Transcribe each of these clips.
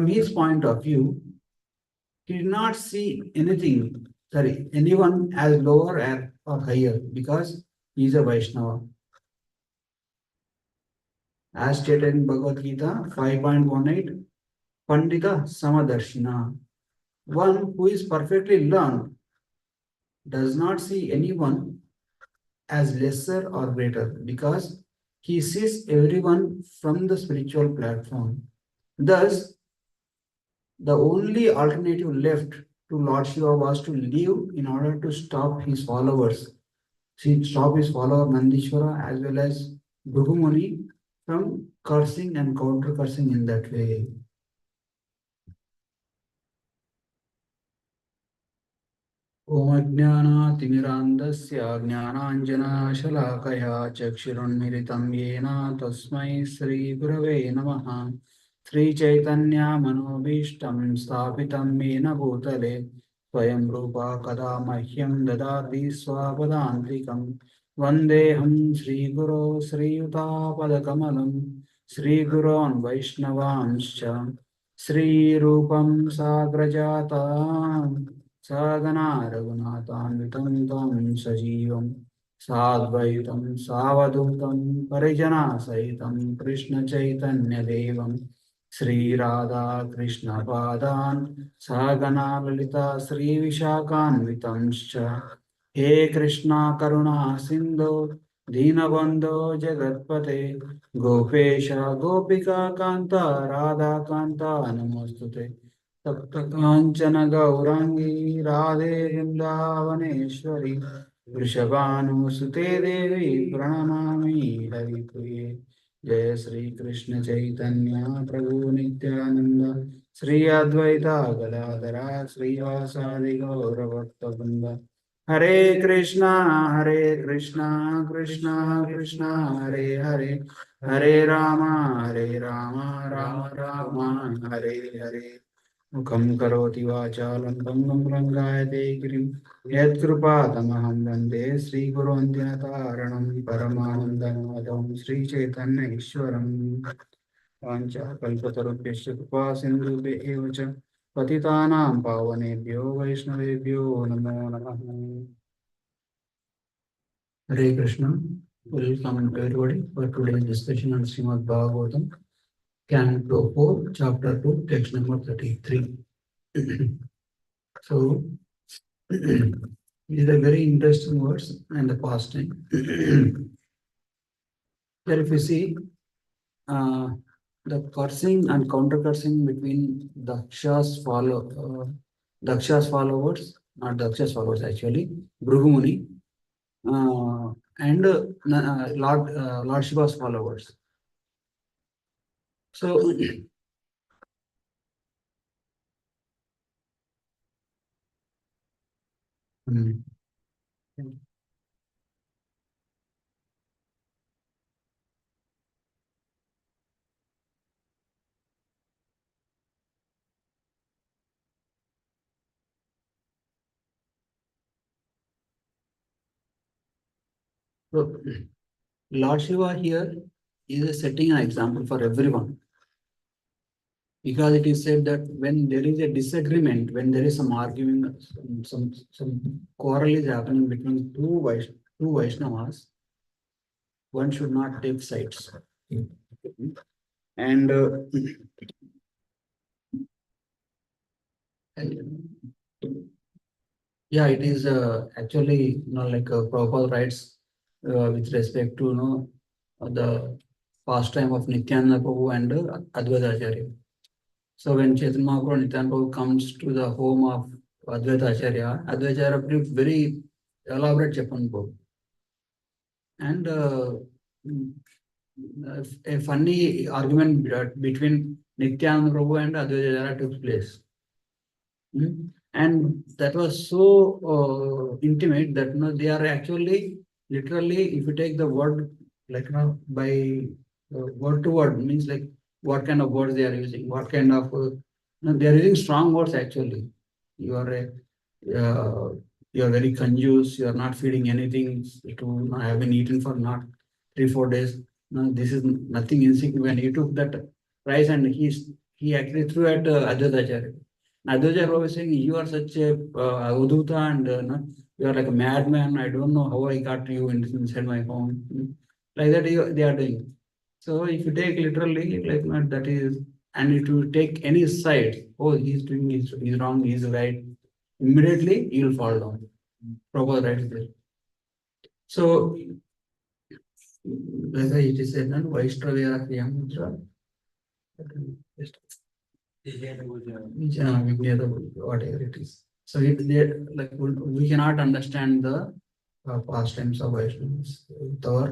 from his point of view, he did not see anyone as lower or higher because he is a Vaishnava. As stated in Bhagavad Gita 5.18, Pandita Samadarshina. One who is perfectly learned does not see anyone as lesser or greater because he sees everyone from the spiritual platform. Thus, the only alternative left to Lord Shiva was to leave in order to stop his followers. Stop his follower Nandishvara as well as Bhrigu Muni from cursing and counter cursing in that way. Om Ajnana-timirandasya Jnananjana-shalakaya Chakshirunmilitam Yena Tasmai Sri Gurave Namaha Sri Chaitanya Manobishtam Sthapitam Yena Bhutale Swayam Rupa Kada Mahyam Dadati Swapadantikam Vandeham Sri Guru Sri Yuta Padakamalam Sri Gurun Vaishnavanscha Sri Rupam Sagrajata Sadhana Raghunathanvitam Tam Sajivam Sadvaitam Savadutam Parijana Sahitam Krishna Chaitanya Devam Sri Radha Krishna Padan Sagana Lalita Sri Vishakanvitamscha He Krishna Karuna Sindhu Dinabandho Jagatpate Gopesha Gopika Kanta Radha Kanta Namostute तप्त कांचन गौरांगी राधे वृंदावनेश्वरी वृषभानुसुते देवी प्रणमामि हरिप्रिये जय श्री कृष्ण चैतन्य प्रभु नित्यानंद श्री अद्वैता गदाधरा श्रीवासादि गौरभक्तवृंद हरे कृष्णा कृष्णा कृष्णा हरे हरे हरे राम राम राम हरे हरे मुखं करोति वाचालं भङ्गं लङ्घयते गिरिं यत्कृपातमहं वन्दे श्रीगुरोऽन्त्यतारणं परमानन्दमाधवं श्रीचैतन्य ईश्वरं वाञ्छाकल्पतरुभ्यश्च कृपा सिन्धुभ्यः च पतितानां पावनेभ्यो वैष्णवेभ्यो नमो नमः. Hare Krishna. Welcome everybody for today's discussion on Srimad Bhagavatam. Canto 4, Chapter 2, text number 33. So, these are very interesting words and the past time. Here, if you see the cursing and counter cursing between Daksha's followers, not Daksha's followers actually, Bhrigu Muni, and Lord Shiva's followers. So, so Lord Shiva here is setting an example for everyone. Because it is said that when there is a disagreement, when there is some argument, some quarrel is happening between two Vaishnavas, one should not take sides. And yeah, it is actually like Prabhupada writes with respect to the pastime of Nityananda Prabhu and Advaita Acharya. So when Chaitanya Mahaprabhu and Nityananda Prabhu comes to the home of Advaita Acharya gives very elaborate Japan book. And a funny argument between Nityananda Prabhu and Advaita Acharya took place. And that was so intimate that they are actually literally, if you take the word like by word to word, means like what kind of words they are using, what kind of they are using strong words actually. You are very confused, you are not feeding anything to have been eaten for not 3-4 days. No, this is nothing insignificant. He took that rice and he he actually threw at Acharya. Acharya was saying, "You are such a Avadhuta and no, you are like a madman. I don't know how I got you inside my home." Like that, they are doing. So if you take literally, like that is, and if you take any side, oh, he's doing, he's wrong, he's right, immediately you will fall down. Proper right there. So, like it is said, Vaishnavya Kriyamudra. Whatever it is. So like we cannot understand the pastimes of Vaishnavas with our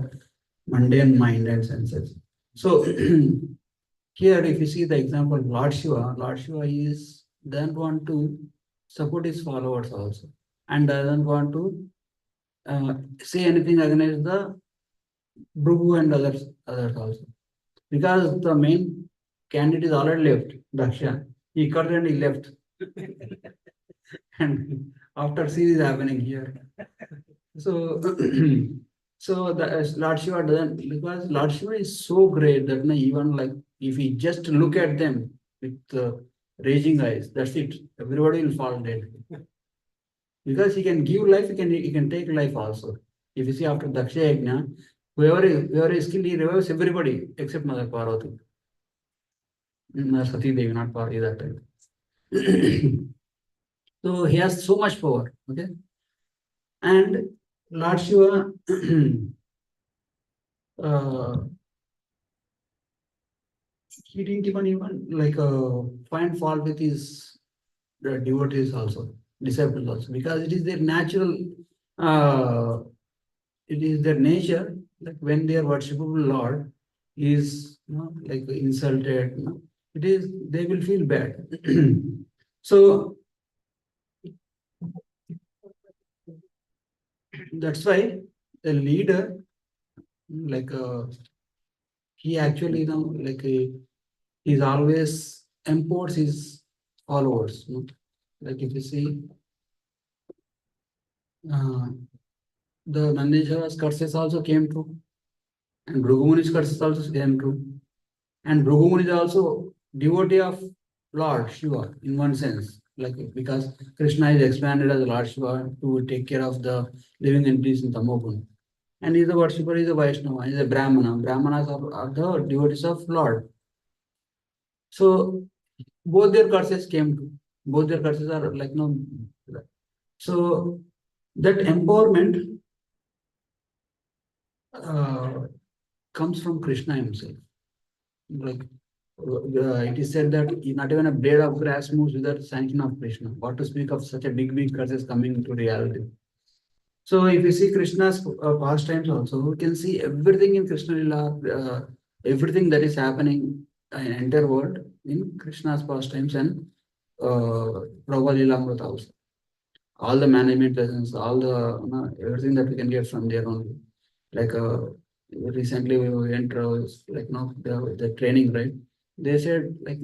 mundane mind and senses. So here, if you see the example, Lord Shiva is doesn't want to support his followers also, and doesn't want to say anything against the Prabhu and others also, because the main candidate is already left, Daksha. He cut and he left. And after series happening here. So, so the Lord Shiva doesn't, because Lord Shiva is so great that even like if he just look at them with raging eyes, that's it. Everybody will fall dead. Because he can give life, he can take life also. If you see after Daksha Yajna, whoever is killed, he revives everybody except Mother Parvati. Sati Devi, not Parvati that time. So he has so much power. Okay. And Lord Shiva he didn't even like find fault with his devotees also, disciples also, because it is their natural, uh, it is their nature. Like when their worshipable Lord is like insulted, it is they will feel bad. So that's why the leader, like he actually like he's always empowers his followers. Like if you see uh, the Nandeshwara's curses also came true, and Bhrugumuni's curses also came true. And Bhrugu is also devotee of Lord Shiva in one sense, like because Krishna is expanded as Lord Shiva to take care of the living entities in Tamoguna. And he's a worshipper, he's a Vaishnava, he's a Brahmana. Brahmanas are the devotees of Lord. So both their curses came to, both their curses are like no. So that empowerment uh, comes from Krishna himself. Like it is said that not even a blade of grass moves without sanction of Krishna. What to speak of such a big curses coming to reality. So if you see Krishna's pastimes also, we can see everything in Krishna Lila, everything that is happening in entire world in Krishna's pastimes and Prabhu Lila Amrita also. All the management lessons, all the everything that we can get from there only. Like recently we went like the training, right? They said like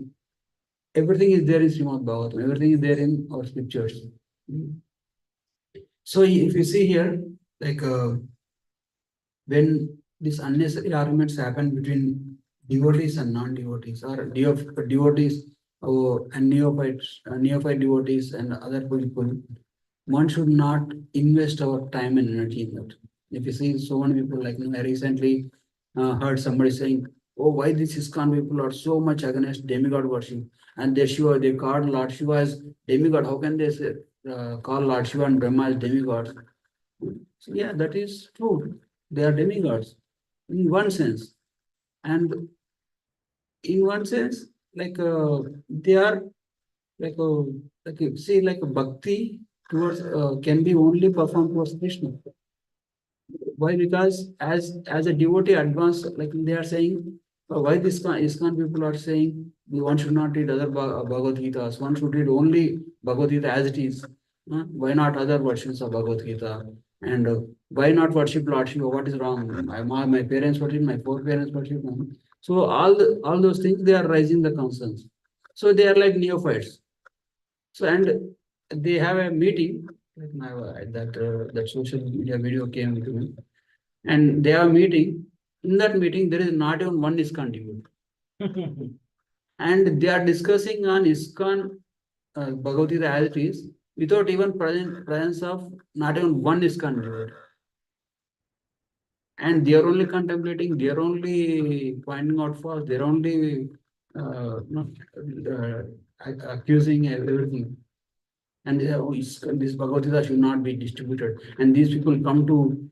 everything is there in Srimad Bhagavatam, everything is there in our scriptures. So if you see here, like when these unnecessary arguments happen between devotees and non-devotees, or devotees and neophyte devotees and other people, one should not invest our time and energy in that. If you see so many people, like I recently heard somebody saying, "Oh, why these ISKCON people are so much against demigod worship, and they call Lord Shiva as demigod. How can they say, call Lord Shiva and Brahma as demigods?" So yeah, that is true. They are demigods in one sense, and in one sense, like they are like see like a bhakti towards can be only performed towards Krishna. Why? Because as a devotee advance, like they are saying, why this ISKCON people are saying one should not read other Bhagavad Gitas, one should read only Bhagavad Gita as it is. Why not other versions of Bhagavad Gita? And why not worship Lord Shiva? What is wrong? My parents worship, my foreparents worship. So all those things they are raising the concerns. So they are like neophytes. So and they have a meeting. Like now that social media video came to me, and they are meeting. In that meeting, there is not even one ISKCON devotee. And they are discussing on ISKCON Bhagavad Gita as it is, without even presence of not even one ISKCON devotee. And they are only contemplating, they are only finding out faults, they are only not, accusing everything. And this Bhagavad Gita should not be distributed. And these people come to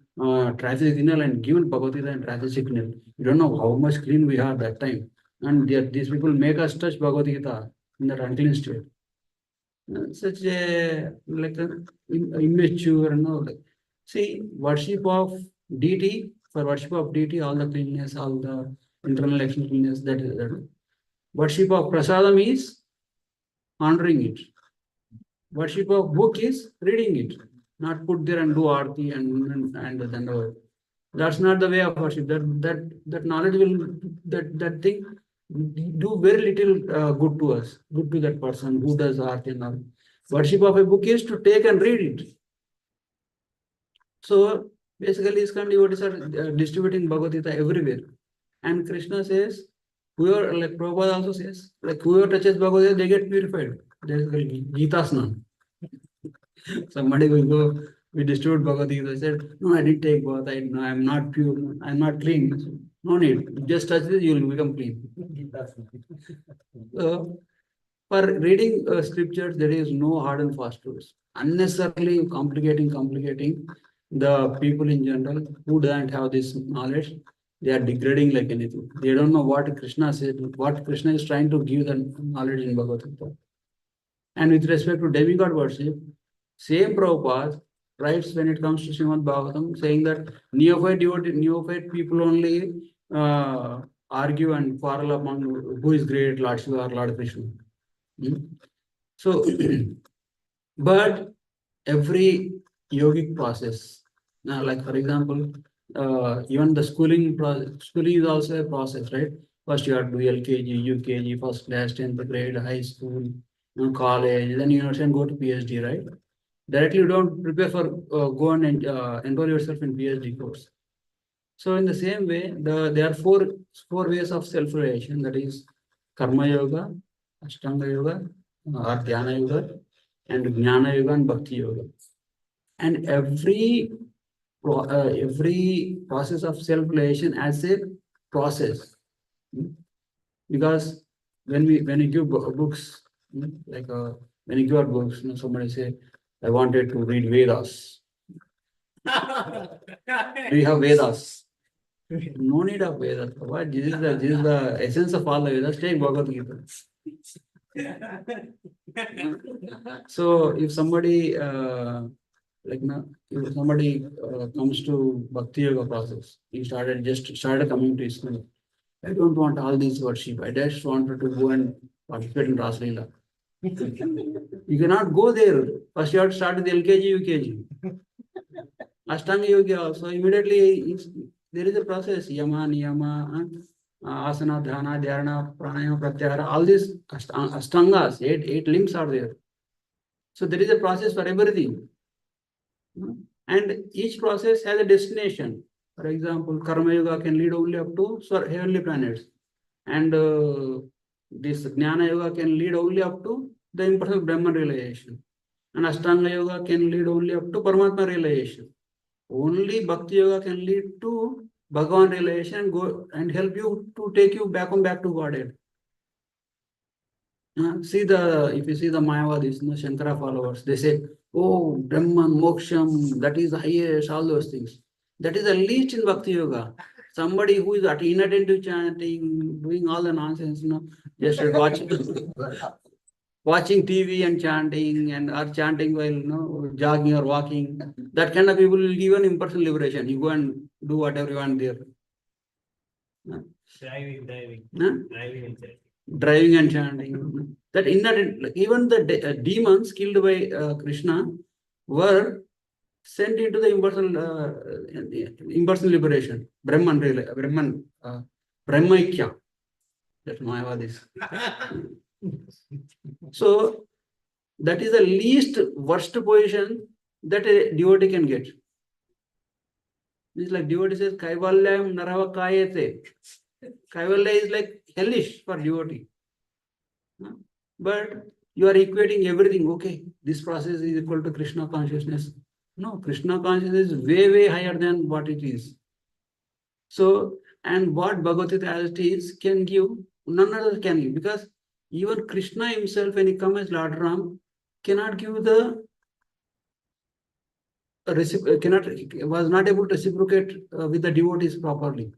traffic signal and given Bhagavad Gita and traffic signal. You don't know how much clean we are that time. And these people make us touch Bhagavad Gita in that unclean state. Such a like immature, like, see, worship of deity, for worship of deity, all the cleanness, all the internal external cleanness, that is that. Worship of prasadam is honoring it. Worship of book is reading it, not put there and do arti and then that's not the way of worship. That knowledge will that thing do very little good to us, good to that person who does art and all. Worship of a book is to take and read it. So basically, ISKCON devotees are distributing Bhagavad Gita everywhere. And Krishna says, whoever, like Prabhupada also says, like whoever touches Bhagavad Gita, they get purified. There's Gita Snan. Somebody will go, we distribute Bhagavad Gita. I said, no, I didn't take bath. I'm not pure. I'm not clean. No need. Just touch this, you will become clean. For reading scriptures, there is no hard and fast rules. Unnecessarily complicating the people in general who don't have this knowledge. They are degrading like anything. They don't know what Krishna said, what Krishna is trying to give them knowledge in Bhagavad Gita. And with respect to demigod worship, same Prabhupada writes when it comes to Srimad Bhagavatam, saying that neophyte people only argue and quarrel among who is great, Lord Shiva or Lord Krishna. So, but every yogic process, now, like for example, even the schooling is also a process, right? First you have to do LKG, UKG, first class, 10th grade, high school, college, then university and go to PhD, right? Directly you don't prepare for go and enroll yourself in PhD course. So in the same way, there are four ways of self-realization, that is Karma Yoga, Ashtanga Yoga, or Dhyana Yoga, and Jnana Yoga and Bhakti Yoga. And every process of self-realization as a process. Because when you give books, like when you give out books, somebody say, I wanted to read Vedas. Do you have Vedas? No need of Vedas. What? This is the essence of all the Vedas. Take Bhagavad Gita. So if somebody if somebody comes to Bhakti Yoga process, he started coming to ISKCON. I don't want all these worship. I just wanted to go and participate in Rasa Leela. You cannot go there. First you have to start with LKG, UKG. Ashtanga Yoga also immediately there is a process. Yama, Niyama, Asana, Dhyana, Dhyana, Pranayama, Pratyahara. All these Ashtangas, eight limbs are there. So there is a process for everything. And each process has a destination. For example, Karma Yoga can lead only up to heavenly planets. And this Jnana Yoga can lead only up to the impersonal Brahman realization. And Ashtanga Yoga can lead only up to Paramatma realization. Only Bhakti Yoga can lead to Bhagavan realization, go and help you to take you back to Godhead. If you see the Mayavadis, Shankara followers, they say, oh, Brahman, Moksham, that is the highest, all those things. That is the least in Bhakti Yoga. Somebody who is inattentive chanting, doing all the nonsense, just watching TV and chanting, or chanting while jogging or walking. That kind of people will give an impersonal liberation. You go and do whatever you want there. Driving and chanting. That even the demons killed by Krishna were sent into the impersonal liberation. Brahmaikya. That's Mayavadis. So that is the least worst position that a devotee can get. It's like devotee says, Kaivalyam Narava Kayate. Kaivalya is like hellish for devotee. Huh? But you are equating everything. Okay, this process is equal to Krishna consciousness. No, Krishna consciousness is way, way higher than what it is. So, and what Bhagavad Gita as it is can give, none other can give, because even Krishna himself, when he comes as Lord Ram, cannot give the cannot was not able to reciprocate with the devotees properly.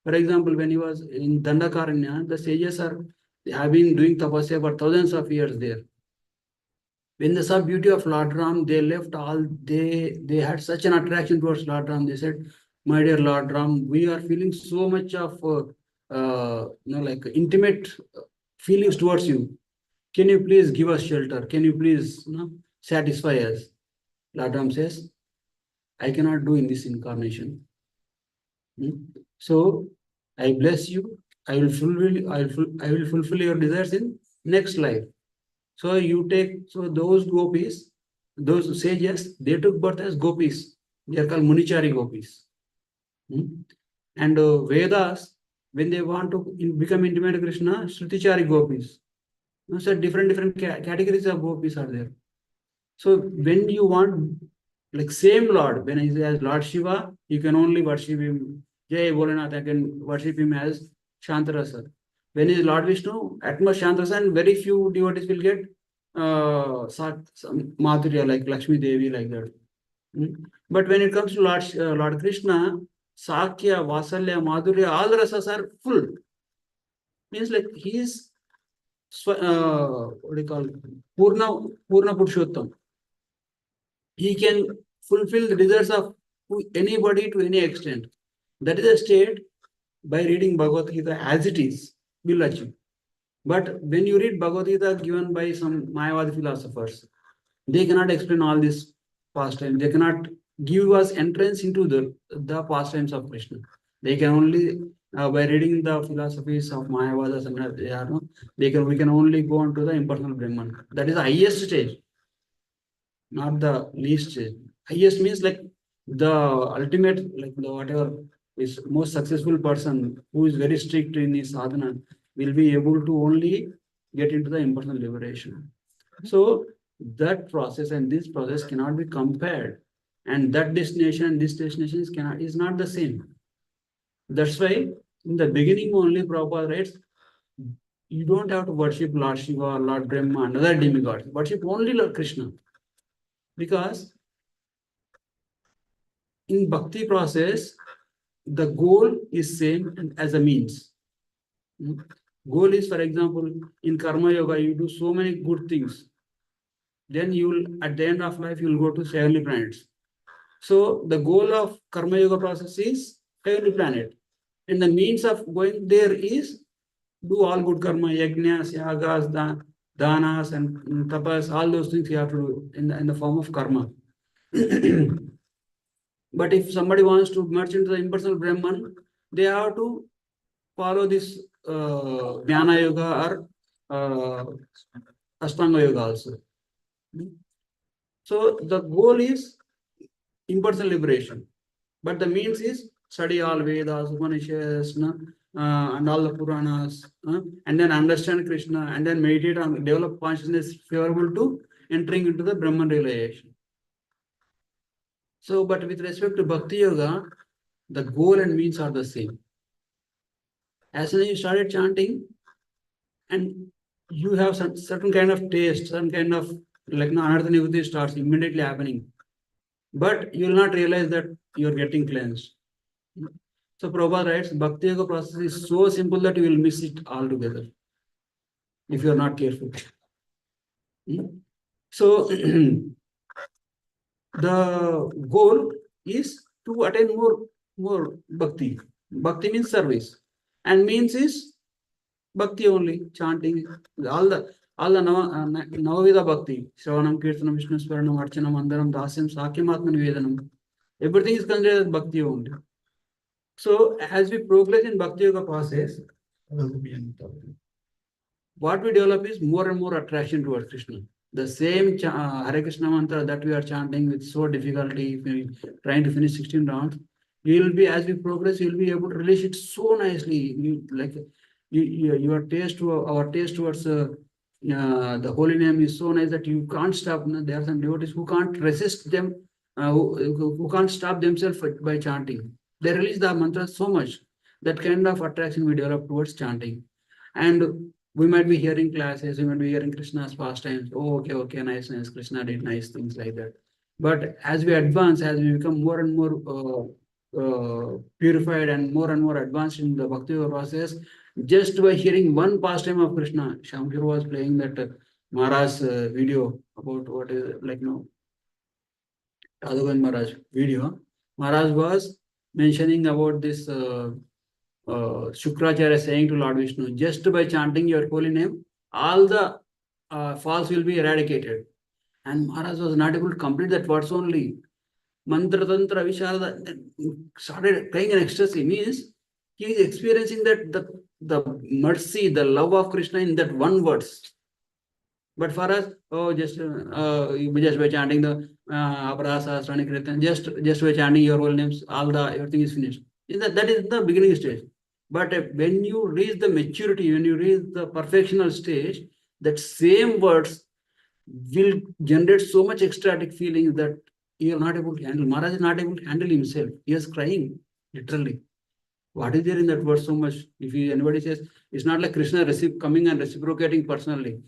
For example, when he was in Dandakaranya, the sages have been doing tapasya for thousands of years there. When they saw beauty of Lord Ram, they left all. They had such an attraction towards Lord Ram. They said, "My dear Lord Ram, we are feeling so much of like intimate feelings towards you. Can you please give us shelter? Can you please satisfy us?" Lord Ram says, "I cannot do in this incarnation. Hmm? So I bless you. I will fulfill your desires in next life." So you take, so those gopis, those sages, they took birth as gopis. They are called Munichari gopis. Hmm? And Vedas, when they want to become intimate with Krishna, Shrutichari gopis. So different categories of gopis are there. So when you want, like same Lord, when he says Lord Shiva, you can only worship him. Jai Bholenath, I can worship him as Shantarasa. When he is Lord Vishnu, at most Shantarasa, and very few devotees will get some Madhurya, like Lakshmi Devi, like that. But when it comes to Lord Krishna, Sakya, Vasalya, Madhurya, all the rasas are full. Means like he is, what do you call it? Purna Purushottam. He can fulfill the desires of anybody to any extent. That is a state by reading Bhagavad Gita as it is, will achieve. But when you read Bhagavad Gita given by some Mayavadi philosophers, they cannot explain all this pastime. They cannot give us entrance into the pastimes of Krishna. They can only, by reading the philosophies of Mayavadas and we can only go on to the impersonal Brahman. That is the highest stage, not the least stage. Highest means like the ultimate, like the whatever is most successful person who is very strict in his sadhana will be able to only get into the impersonal liberation. So that process and this process cannot be compared, and that destination and this destination is not the same. That's why in the beginning only Prabhupada writes, you don't have to worship Lord Shiva, Lord Brahma, and other demigods. Worship only Lord Krishna, because in bhakti process, the goal is same as a means. Goal is, for example, in karma yoga, you do so many good things. Then you will, at the end of life, you will go to heavenly planets. So the goal of karma yoga process is heavenly planet. And the means of going there is do all good karma, yajnas, yagas, danas, and tapas, all those things you have to do in the form of karma. But if somebody wants to merge into the impersonal Brahman, they have to follow this Jnana Yoga or Ashtanga Yoga also. So the goal is impersonal liberation, but the means is study all Vedas, Upanishads, and all the Puranas, and then understand Krishna, and then meditate on develop consciousness favorable to entering into the Brahman realization. So, but with respect to Bhakti Yoga, the goal and means are the same. As soon as you started chanting, and you have some certain kind of taste, some kind of like anartha nivritti starts immediately happening, but you will not realize that you are getting cleansed. So Prabhupada writes, Bhakti Yoga process is so simple that you will miss it altogether if you are not careful. So the goal is to attain more bhakti. Bhakti means service, and means is bhakti only, chanting, all the Navavida bhakti, Shravanam, Kirtanam, Vishnu Smaranam, Archanam, Mandaram, Dasyam, Sakyam, Atman Vedanam. Everything is considered as bhakti only. So as we progress in bhakti yoga process, what we develop is more and more attraction towards Krishna. The same Hare Krishna mantra that we are chanting with so difficulty, trying to finish 16 rounds, you will be, as we progress, you will be able to release it so nicely. Your taste to our taste towards the holy name is so nice that you can't stop. There are some devotees who can't resist them, who can't stop themselves by chanting. They release the mantra so much. That kind of attraction we develop towards chanting. And we might be hearing classes, we might be hearing Krishna's pastimes. Oh, okay, okay, nice, nice. Krishna did nice things like that. But as we advance, as we become more and more purified and more advanced in the bhakti process, just by hearing one pastime of Krishna, Shamkir was playing that Maharaj's video about what is like, Radhagovind Maharaj video. Maharaj was mentioning about this Shukracharya saying to Lord Vishnu, just by chanting your holy name, all the faults will be eradicated. And Maharaj was not able to complete that verse only. Mantra Tantra Visharada started playing an ecstasy, means he is experiencing that the mercy, the love of Krishna in that one verse. But for us, oh, just by chanting the Aparasa, Srani Kirtan, just by chanting your whole names, everything is finished. That is the beginning stage. But when you reach the maturity, when you reach the perfectional stage, that same words will generate so much ecstatic feeling that you are not able to handle. Maharaj is not able to handle himself. He is crying, literally. What is there in that verse so much? If anybody says, it's not like Krishna coming and reciprocating personally.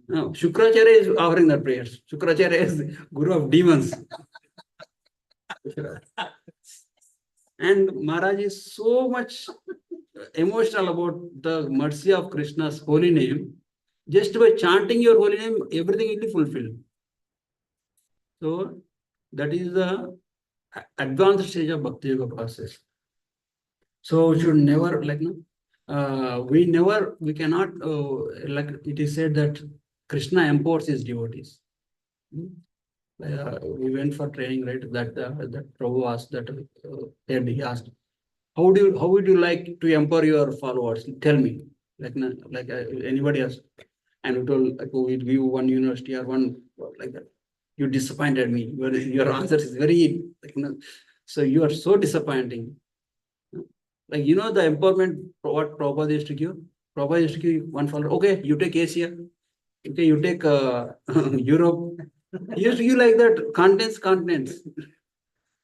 No, Shukracharya is offering that prayers. Shukracharya is guru of demons. And Maharaj is so much emotional about the mercy of Krishna's holy name. Just by chanting your holy name, everything will be fulfilled. So that is the advanced stage of Bhakti Yoga process. So we should never we cannot like it is said that Krishna empowers his devotees. We went for training, right? That Prabhu asked that he asked, how would you like to empower your followers? Tell me, anybody else. And we told, like, we'd give one university or one like that. You disappointed me. Your answer is very so you are so disappointing. Like, the empowerment what Prabhupada used to give. Prabhupada used to give one follower. Okay, you take Asia. Okay, you take Europe. He used to give like that, continents.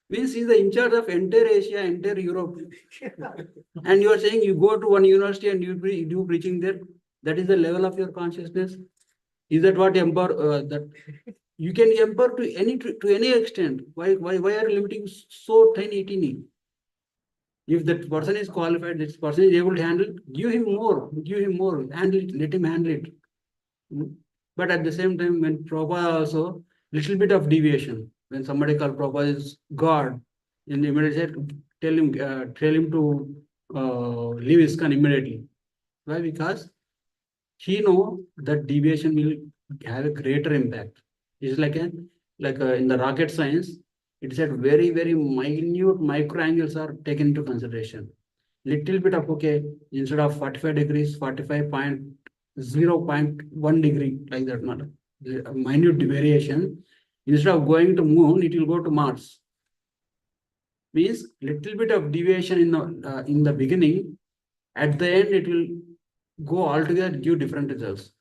Means he's the in charge of entire Asia, entire Europe. And you are saying you go to one university and you do preaching there. That is the level of your consciousness. Is that what empower that you can empower to any extent? Why are you limiting so tiny? If that person is qualified, this person is able to handle, give him more, handle it, let him handle it. But at the same time, when Prabhupada also, little bit of deviation, when somebody called Prabhupada is God, in the immediate tell him to leave ISKCON immediately. Why? Because he know that deviation will have a greater impact. It's like in the rocket science, it said very, very minute micro angles are taken into consideration. Little bit of, okay, instead of 45 degrees, 45.0.1 degree, like that, not a minute variation. Instead of going to moon, it will go to Mars. Means little bit of deviation in the beginning, at the end it will go altogether, give different results.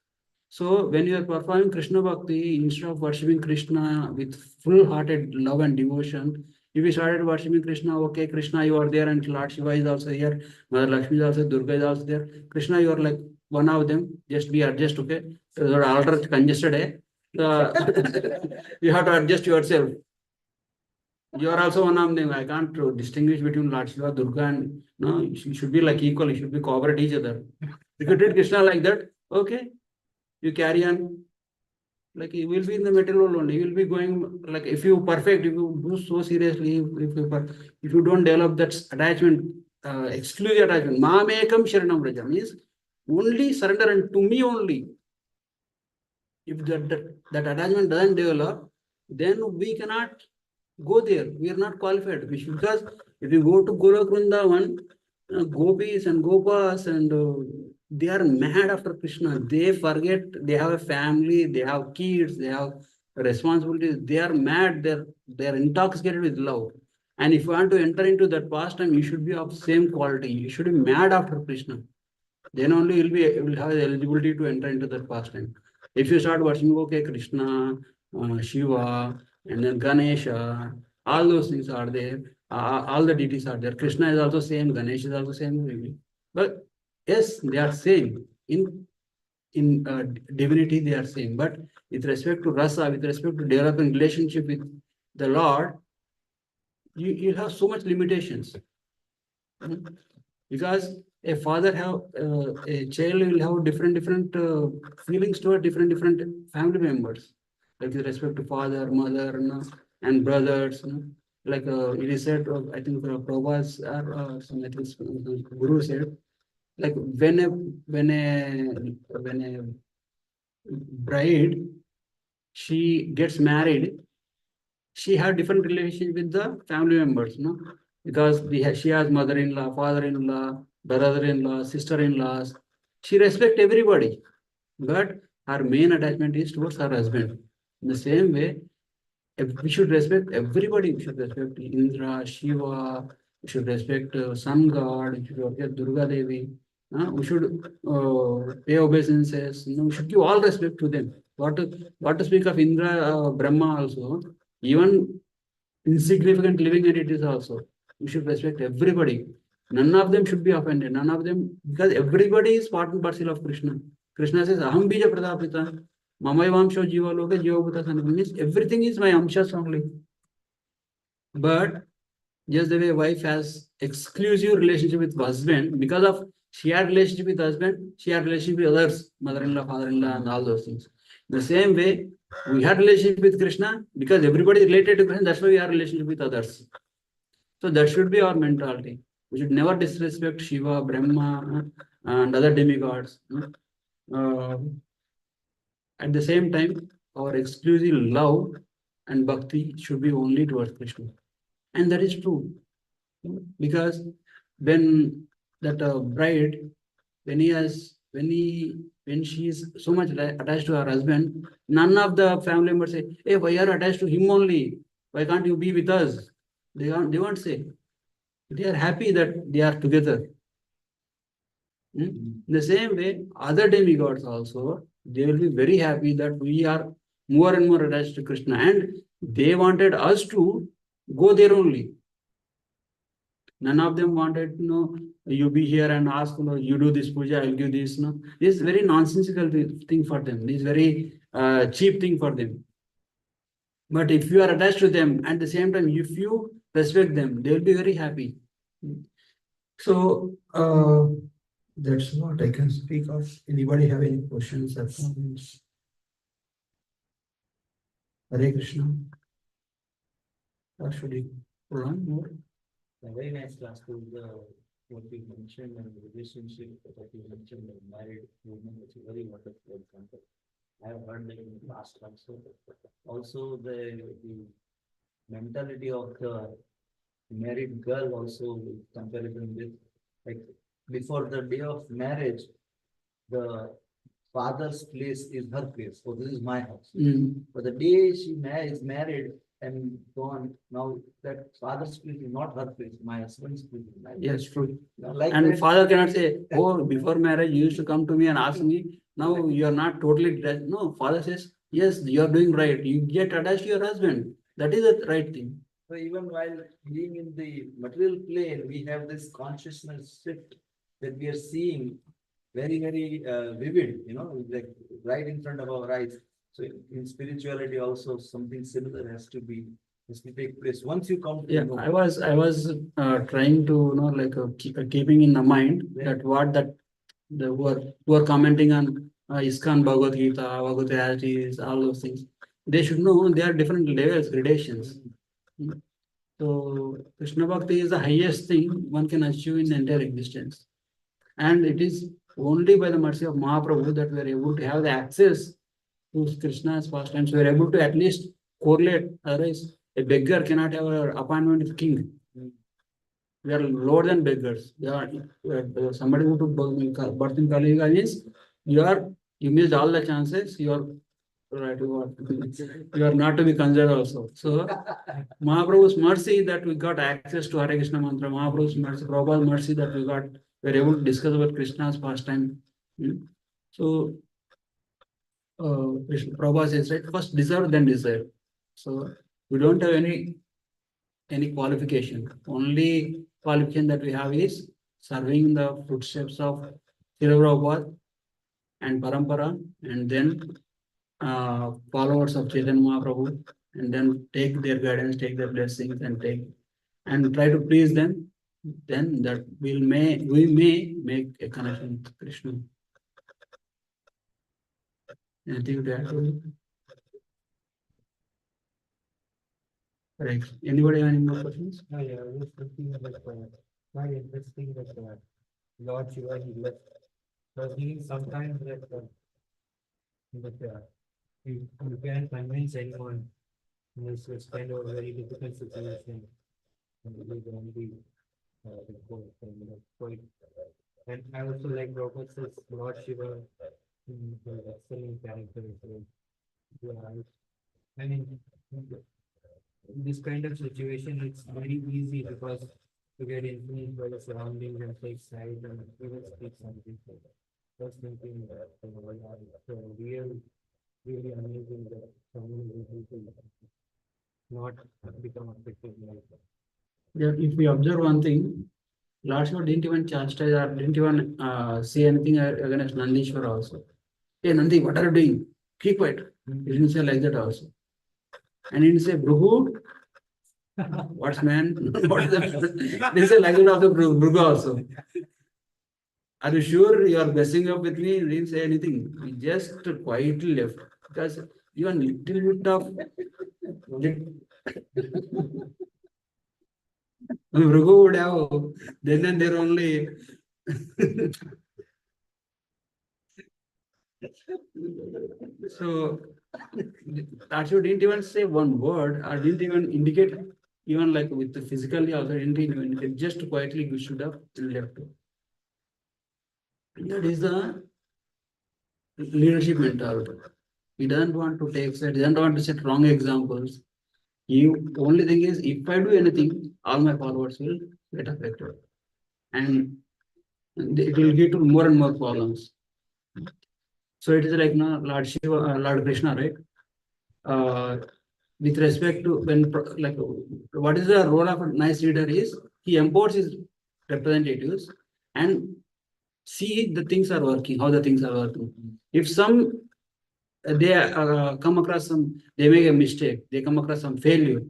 So when you are performing Krishna Bhakti, instead of worshipping Krishna with full-hearted love and devotion, if you started worshipping Krishna, okay, Krishna, you are there, and Lord Shiva is also here, Mother Lakshmi is also, Durga is also there. Krishna, you are like one of them. Just be adjust, okay? So the altar is congested, eh? You have to adjust yourself. You are also one of them. I can't distinguish between Lord Shiva, Durga, and no, you should be like equal. You should be cooperate each other. If you treat Krishna like that, okay, you carry on. Like, he will be in the material world only. He will be going, like, if you perfect, if you do so seriously, if you don't develop that attachment, exclusive attachment, Mamekam Sharanam Raja, means only surrender and to me only. If that attachment doesn't develop, then we cannot go there. We are not qualified. Because if you go to Golok Vrindavan, gopis and gopas and they are mad after Krishna. They forget they have a family, they have kids, they have responsibilities. They are mad. They are intoxicated with love. And if you want to enter into that pastime, you should be of same quality. You should be mad after Krishna. Then only you will have the eligibility to enter into that pastime. If you start worshiping, okay, Krishna, Shiva, and then Ganesha, all those things are there. All the deities are there. Krishna is also same. Ganesha is also same. Maybe. But yes, they are same. In divinity, they are same. But with respect to rasa, with respect to developing relationship with the Lord, you have so much limitations. Because a father have a child will have different feelings toward different family members, like with respect to father, mother, and brothers. Like it is said, I think Prabhu's or some I think Guru said, like when a bride she gets married, she had different relations with the family members, because she has mother-in-law, father-in-law, brother-in-law, sister-in-laws. She respects everybody, but her main attachment is towards her husband. In the same way, we should respect everybody. We should respect Indra, Shiva. We should respect Sun God. We should respect Durga Devi. We should pay obeisances. We should give all respect to them. What to speak of Indra, Brahma also. Even insignificant living entities also. We should respect everybody. None of them should be offended. None of them, because everybody is part and parcel of Krishna. Krishna says, Aham bija pradapita, mamayamsho jiva loka jiva bhuta sanam. Means everything is my amshas only. But just the way wife has exclusive relationship with husband, because of she had relationship with husband, she had relationship with others, mother-in-law, father-in-law, and all those things. The same way, we had relationship with Krishna because everybody is related to Krishna. That's why we have relationship with others. So that should be our mentality. We should never disrespect Shiva, Brahma, and other demigods. Uh, at the same time, our exclusive love and bhakti should be only towards Krishna. And that is true. Because when that bride, when she is so much attached to her husband, none of the family members say, hey, why are you attached to him only? Why can't you be with us? They won't say. They are happy that they are together. In the same way, other demigods also, they will be very happy that we are more and more attached to Krishna, and they wanted us to go there only. None of them wanted, you be here and ask, you do this puja, I'll give this. This is very nonsensical thing for them. This is very cheap thing for them. But if you are attached to them, at the same time, if you respect them, they will be very happy. So that's what I can speak of. Anybody have any questions or comments? Hare Krishna. Or should we run more? A very nice class to what you mentioned and the relationship that you mentioned, the married woman, which is very wonderful example. I have heard that in the past also. Also, the mentality of the married girl also comparison with, like, before the day of marriage, the father's place is her place. So this is my house. But the day she is married and gone, now that father's place is not her place, my husband's place is my place. Yes, true. Like and that, father cannot say, oh, before marriage, you used to come to me and ask me. Now you are not totally dressed. No, father says, yes, you are doing right. You get attached to your husband. That is the right thing. so even while being in the material plane, we have this consciousness shift that we are seeing very, very vivid, like right in front of our eyes. So in spirituality also something similar has to take place. Once you come to know. I was trying to keeping in the mind that what that the who are commenting on ISKCON Bhagavad Gita, Bhagavad Gita, all those things. They should know there are different levels, gradations. So Krishna Bhakti is the highest thing one can achieve in the entire existence. And it is only by the mercy of Mahaprabhu that we are able to have the access to Krishna's pastimes. We are able to at least correlate. Otherwise, a beggar cannot have an appointment with king. We are lower than beggars. Somebody who took birth in Kali Yuga means you missed all the chances. You are right. You are not to be considered also. So Mahaprabhu's mercy that we got access to Hare Krishna mantra. Mahaprabhu's mercy, Prabhu's mercy that we are able to discuss about Krishna's pastime. So Prabhupada says, right? First deserve, then desire. So we don't have any qualification. Only qualification that we have is serving the footsteps of Srila Prabhupada and Parampara, and then followers of Chaitanya Mahaprabhu, and then take their guidance, take their blessings, and try to please them. Then that we may make a connection with Krishna. Anything to add to it? Right. Anybody have any more questions? Oh, yeah, I was thinking like, very interesting that Lord Shiva, he left. So I was thinking sometimes that you can't convince anyone in this kind of a very difficult situation. And it is only quite. And I also like Robert says Lord Shiva, excellent character. So, yeah, I mean, in this kind of situation, it's very easy because to get influenced by the surroundings and take sides and even speak something. So just thinking that it's really amazing that someone is able to not become affected like that. Yeah, if we observe one thing, Lord Shiva didn't even chastise or didn't even say anything against Nandishwar also. Hey Nandi, what are you doing? Keep quiet. He didn't say like that also. And he didn't say, Bhrugu, what's man? What is that? He didn't say like that also, Bhrugu also. Are you sure you are messing up with me? He didn't say anything. He just quietly left. Because even little bit of Bhrugu would have then and there only. So Tarshu didn't even say one word or didn't even indicate, even like with the physically also didn't even indicate, just quietly stood up and left. That is the leadership mentality. He doesn't want to take side, he doesn't want to set wrong examples. The only thing is, if I do anything, all my followers will get affected. And it will lead to more and more problems. So it is like no, Lord Shiva, Lord Krishna, right? With respect to like what is the role of a nice leader is he empowers his representatives and see the things are working, how the things are working. If some they come across they make a mistake, they come across some failure,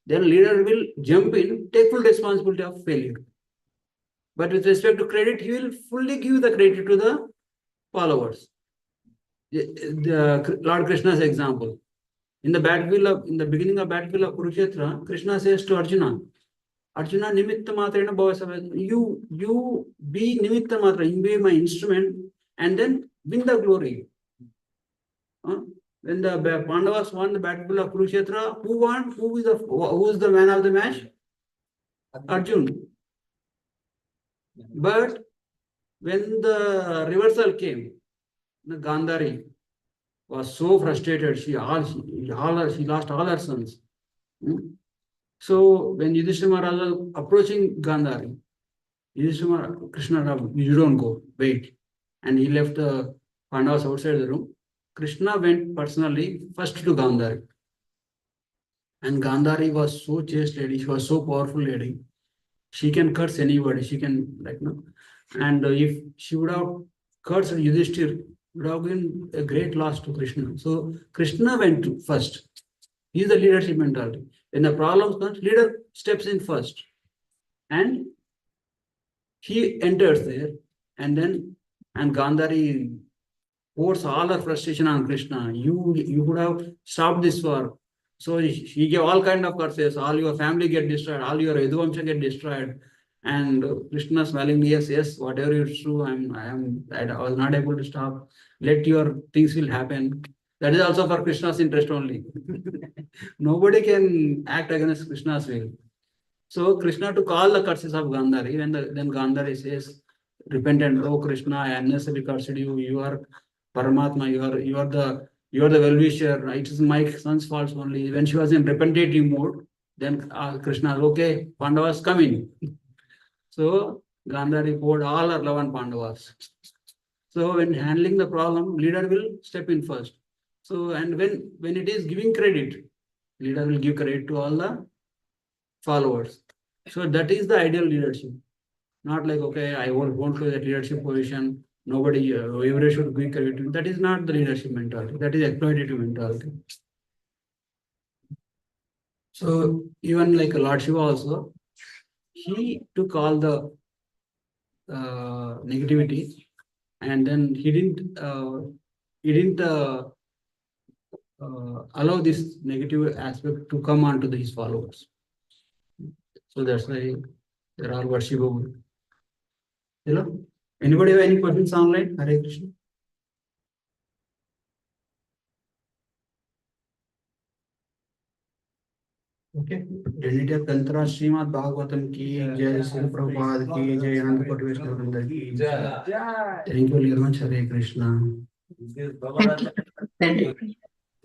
then leader will jump in, take full responsibility of failure. But with respect to credit, he will fully give the credit to the followers. The Lord Krishna's example. In the beginning of battlefield of Kurukshetra, Krishna says to Arjuna, Arjuna, nimitta matrena bhavasava. You be nimitta matra, you be my instrument, and then win the glory. When the Pandavas won the battlefield of Kurukshetra, who won? Who is the man of the match? Arjuna. But when the reversal came, the Gandhari was so frustrated. She lost all her sons. So when Yudhishthira Maharaj was approaching Gandhari, Yudhishthira Krishna, you don't go, wait. And he left the Pandavas outside the room. Krishna went personally first to Gandhari. And Gandhari was so chaste lady, she was so powerful lady. She can curse anybody, she can like no. And if she would have cursed Yudhishthira, would have been a great loss to Krishna. So Krishna went first. He is the leadership mentality. When the problems comes, leader steps in first. And he enters there. And Gandhari pours all her frustration on Krishna. You would have stopped this war. So he gave all kind of curses. All your family get destroyed. All your Yaduvamsha get destroyed. And Krishna smiling, yes, whatever is true, I was not able to stop. Let your things will happen. That is also for Krishna's interest only. Nobody can act against Krishna's will. So Krishna took all the curses of Gandhari. Then Gandhari says, repentant, oh Krishna, I unnecessarily cursed you. You are Paramatma. You are the well-wisher. It is my son's fault only. When she was in repentative mode, then Krishna, okay, Pandavas come in. So Gandhari poured all her love on Pandavas. So when handling the problem, leader will step in first. So, and when it is giving credit, leader will give credit to all the followers. So that is the ideal leadership. Not like, okay, I won't go that leadership position. Nobody, everybody should give credit. That is not the leadership mentality. That is exploitative mentality. So even like Lord Shiva also, he took all the negativity, and then he didn't allow this negative aspect to come onto his followers. So that's why there are worshipable. Hello? Anybody have any questions online? Hare Krishna. Okay. Dignity of Tantra Srimad Bhagavatam ki jai, Sri Prabhupada ki jai, Anand Koti Vaishnava Vrinda ki jai. Thank you very much. Hare Krishna. Thank you. Thank you.